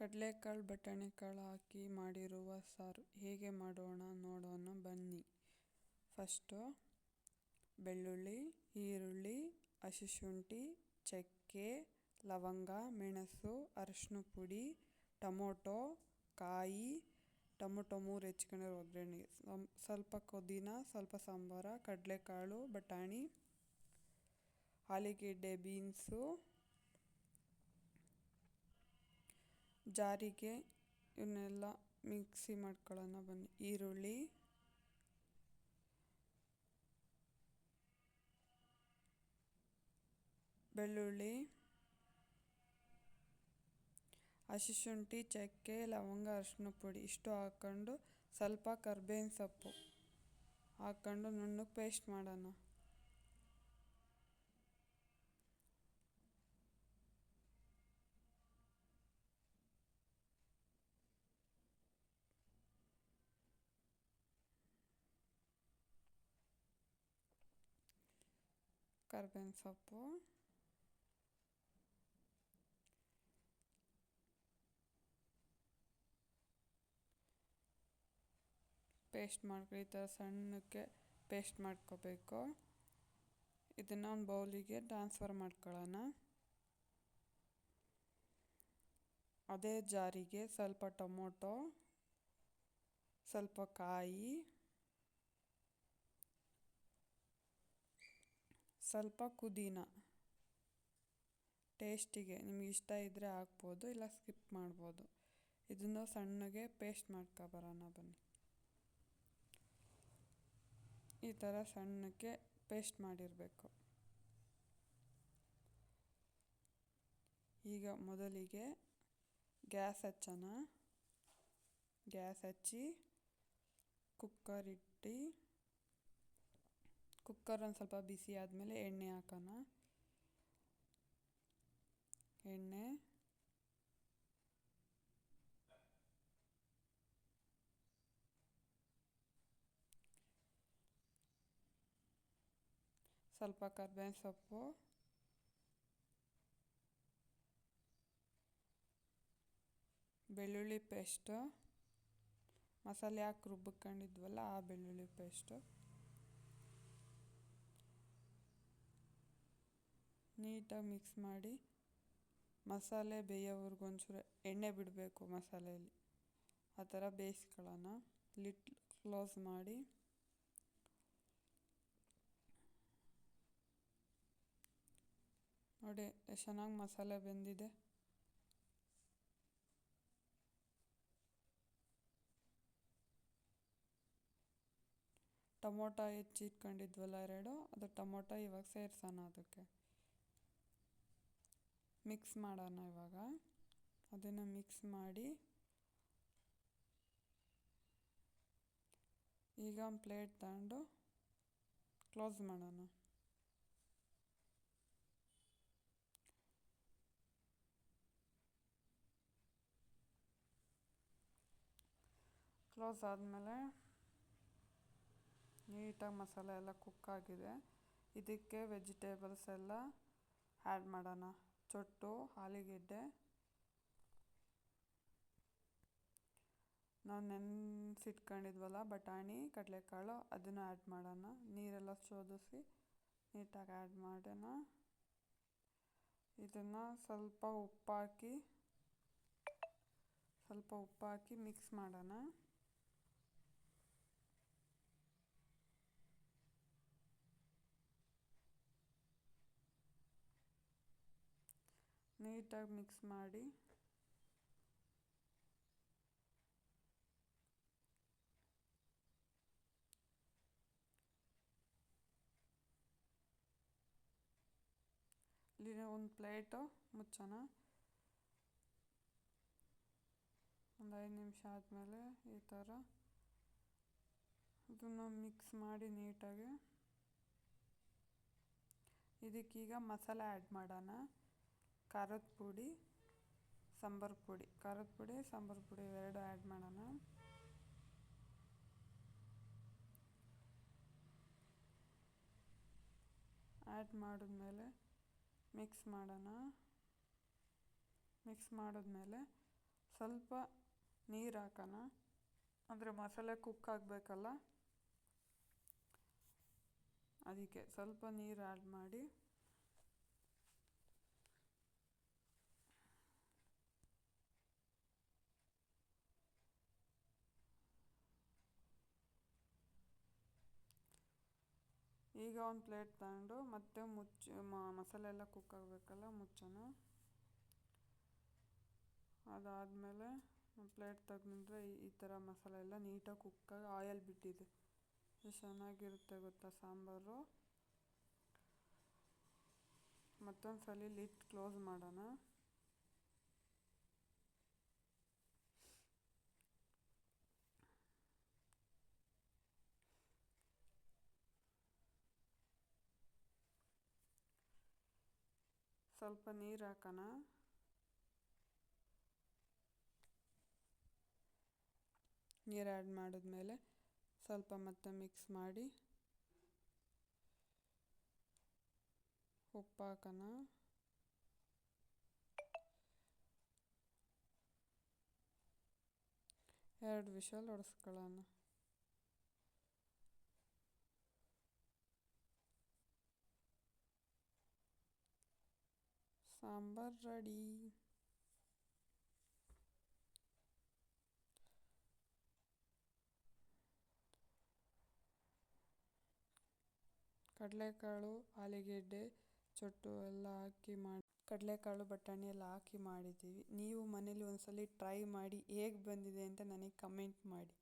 ಕಡಲೆಕಾಳು ಬಟಾಣಿಕಾಳು ಹಾಕಿ ಮಾಡಿರುವ ಸಾರು ಹೇಗೆ ಮಾಡೋಣ ನೋಡೋಣ ಬನ್ನಿ. ಫಸ್ಟು ಬೆಳ್ಳುಳ್ಳಿ, ಈರುಳ್ಳಿ, ಹಸಿಶುಂಠಿ, ಚಕ್ಕೆ, ಲವಂಗ, ಮೆಣಸು, ಅರಿಶಿನ ಪುಡಿ, ಟೊಮೊಟೊ, ಕಾಯಿ, ಟೊಮೊಟೊ 3 ಹೆಚ್ಚಿಕೊಂಡಿರೋ ಒಗ್ಗರಣೆಗೆ, ಸ್ವಲ್ಪ ಪುದೀನ, ಸ್ವಲ್ಪ ಸಾಂಬಾರ, ಕಡಲೆಕಾಳು, ಬಟಾಣಿ, ಆಲೂಗೆಡ್ಡೆ, ಬೀನ್ಸು, ಜಾರಿಗೆ ಇವನ್ನೆಲ್ಲ ಮಿಕ್ಸಿ ಮಾಡ್ಕೊಳ್ಳೋಣ ಬನ್ನಿ. ಈರುಳ್ಳಿ, ಬೆಳ್ಳುಳ್ಳಿ, ಹಸಿಶುಂಠಿ, ಚಕ್ಕೆ, ಲವಂಗ, ಅರಿಶಿನ ಪುಡಿ ಇಷ್ಟು ಹಾಕ್ಕೊಂಡು ಸ್ವಲ್ಪ ಕರ್ಬೇವಿನ ಸೊಪ್ಪು ಹಾಕ್ಕೊಂಡು ನುಣ್ಣಗೆ ಪೇಸ್ಟ್ ಮಾಡೋಣ. ಕರ್ಬೇವಿನ ಸೊಪ್ಪು, ಪೇಸ್ಟ್ ಮಾಡ್ಕೊಳ್ಳಿ. ಈ ಥರ ಸಣ್ಣಕ್ಕೆ ಪೇಸ್ಟ್ ಮಾಡ್ಕೋಬೇಕು. ಇದನ್ನು ಒಂದು ಬೌಲಿಗೆ ಟ್ರಾನ್ಸ್ಫರ್ ಮಾಡ್ಕೊಳ್ಳೋಣ. ಅದೇ ಜಾರಿಗೆ ಸ್ವಲ್ಪ ಟೊಮೊಟೊ, ಸ್ವಲ್ಪ ಕಾಯಿ, ಸ್ವಲ್ಪ ಪುದೀನ, ಟೇಸ್ಟಿಗೆ ನಿಮ್ಗೆ ಇಷ್ಟ ಇದ್ದರೆ ಹಾಕ್ಬೋದು, ಇಲ್ಲ ಸ್ಕಿಪ್ ಮಾಡ್ಬೋದು. ಇದನ್ನು ಸಣ್ಣಗೆ ಪೇಸ್ಟ್ ಮಾಡ್ಕೊಬರೋಣ ಬನ್ನಿ. ಈ ಥರ ಸಣ್ಣಕ್ಕೆ ಪೇಸ್ಟ್ ಮಾಡಿರಬೇಕು. ಈಗ ಮೊದಲಿಗೆ ಗ್ಯಾಸ್ ಹಚ್ಚೋಣ. ಗ್ಯಾಸ್ ಹಚ್ಚಿ ಕುಕ್ಕರ್ ಇಟ್ಟು, ಕುಕ್ಕರ್ ಒಂದು ಸ್ವಲ್ಪ ಬಿಸಿ ಆದಮೇಲೆ ಎಣ್ಣೆ ಹಾಕೋಣ. ಎಣ್ಣೆ, ಸ್ವಲ್ಪ ಕರ್ಬೇವಿನ ಸೊಪ್ಪು, ಬೆಳ್ಳುಳ್ಳಿ ಪೇಸ್ಟು, ಮಸಾಲೆ ಹಾಕಿ ರುಬ್ಕೊಂಡಿದ್ವಲ್ಲ ಆ ಬೆಳ್ಳುಳ್ಳಿ ಪೇಸ್ಟು, ನೀಟಾಗಿ ಮಿಕ್ಸ್ ಮಾಡಿ ಮಸಾಲೆ ಬೇಯೋವರೆಗೂ ಒಂಚೂರು ಎಣ್ಣೆ ಬಿಡಬೇಕು ಮಸಾಲೆಯಲ್ಲಿ. ಆ ಥರ ಬೇಯಿಸ್ಕೊಳ್ಳೋಣ. ಲಿಡ್ ಕ್ಲೋಸ್ ಮಾಡಿ ನೋಡಿ ಎಷ್ಟು ಚೆನ್ನಾಗಿ ಮಸಾಲೆ ಬೆಂದಿದೆ. ಟೊಮೊಟೊ ಹೆಚ್ಚಿಟ್ಕೊಂಡಿದ್ವಲ್ಲ 2, ಅದು ಟೊಮೊಟೊ ಇವಾಗ ಸೇರಿಸೋಣ. ಅದಕ್ಕೆ ಮಿಕ್ಸ್ ಮಾಡೋಣ. ಇವಾಗ ಅದನ್ನು ಮಿಕ್ಸ್ ಮಾಡಿ ಈಗ ಒಂದು ಪ್ಲೇಟ್ ತಗೊಂಡು ಕ್ಲೋಸ್ ಮಾಡೋಣ. ಕ್ಲೋಸ್ ಆದಮೇಲೆ ನೀಟಾಗಿ ಮಸಾಲೆ ಎಲ್ಲ ಕುಕ್ ಆಗಿದೆ. ಇದಕ್ಕೆ ವೆಜಿಟೇಬಲ್ಸ್ ಎಲ್ಲ ಆ್ಯಡ್ ಮಾಡೋಣ. ಚೊಟ್ಟು, ಆಲೂಗೆಡ್ಡೆ, ನಾವು ನೆನೆಸಿಟ್ಕೊಂಡಿದ್ವಲ್ಲ ಬಟಾಣಿ, ಕಡಲೆಕಾಳು ಅದನ್ನು ಆ್ಯಡ್ ಮಾಡೋಣ. ನೀರೆಲ್ಲ ಶೋಧಿಸಿ ನೀಟಾಗಿ ಆ್ಯಡ್ ಮಾಡೋಣ. ಇದನ್ನು ಸ್ವಲ್ಪ ಉಪ್ಪು ಹಾಕಿ ಮಿಕ್ಸ್ ಮಾಡೋಣ. ನೀಟಾಗಿ ಮಿಕ್ಸ್ ಮಾಡಿ ಇಲ್ಲಿ ಒಂದು ಪ್ಲೇಟು ಮುಚ್ಚೋಣ. ಒಂದು 5 ನಿಮಿಷ ಆದಮೇಲೆ ಈ ಥರ ಇದನ್ನು ಮಿಕ್ಸ್ ಮಾಡಿ ನೀಟಾಗಿ ಇದಕ್ಕೀಗ ಮಸಾಲೆ ಆ್ಯಡ್ ಮಾಡೋಣ. ಖಾರದ ಪುಡಿ, ಸಾಂಬಾರು ಪುಡಿ, ಸಾಂಬಾರು ಪುಡಿ ಇವೆರಡು ಆ್ಯಡ್ ಮಾಡೋಣ. ಆ್ಯಡ್ ಮಾಡಿದ್ಮೇಲೆ ಮಿಕ್ಸ್ ಮಾಡೋಣ. ಮಿಕ್ಸ್ ಮಾಡಿದ್ಮೇಲೆ ಸ್ವಲ್ಪ ನೀರು ಹಾಕೋಣ, ಅಂದರೆ ಮಸಾಲೆ ಕುಕ್ ಆಗಬೇಕಲ್ಲ, ಅದಕ್ಕೆ ಸ್ವಲ್ಪ ನೀರು ಆ್ಯಡ್ ಮಾಡಿ ಈಗ ಒಂದು ಪ್ಲೇಟ್ ತಗೊಂಡು ಮತ್ತೆ ಮಸಾಲೆ ಎಲ್ಲ ಕುಕ್ ಆಗಬೇಕಲ್ಲ, ಮುಚ್ಚೋಣ. ಅದಾದಮೇಲೆ ಪ್ಲೇಟ್ ತೆಗೆದ್ರೆ ಈ ಥರ ಮಸಾಲೆ ಎಲ್ಲ ನೀಟಾಗಿ ಕುಕ್ಕಾಗಿ ಆಯಲ್ ಬಿಟ್ಟಿದೆ. ಎಷ್ಟು ಚೆನ್ನಾಗಿರುತ್ತೆ ಗೊತ್ತಾ ಸಾಂಬಾರು. ಮತ್ತೊಂದು ಸಲ ಲಿಡ್ ಕ್ಲೋಸ್ ಮಾಡೋಣ. ಸ್ವಲ್ಪ ನೀರು ಹಾಕೋಣ. ನೀರು ಆ್ಯಡ್ ಮಾಡಿದ್ಮೇಲೆ ಸ್ವಲ್ಪ ಮತ್ತೆ ಮಿಕ್ಸ್ ಮಾಡಿ ಉಪ್ಪು ಹಾಕೋಣ. ಎರಡು ವಿಷಲ್ ಹೊಡೆಸ್ಕೊಳ್ಳೋಣ. ಸಾಂಬಾರ್ ರೆಡಿ. ಕಡಲೆಕಾಳು, ಆಲೂಗೆಡ್ಡೆ, ಚೊಟ್ಟು ಎಲ್ಲ ಹಾಕಿ ಕಡಲೆಕಾಳು ಬಟಾಣಿ ಎಲ್ಲ ಹಾಕಿ ಮಾಡಿದ್ದೀವಿ. ನೀವು ಮನೇಲಿ ಒಂದ್ಸಲ ಟ್ರೈ ಮಾಡಿ ಹೇಗೆ ಬಂದಿದೆ ಅಂತ ನನಗೆ ಕಮೆಂಟ್ ಮಾಡಿ.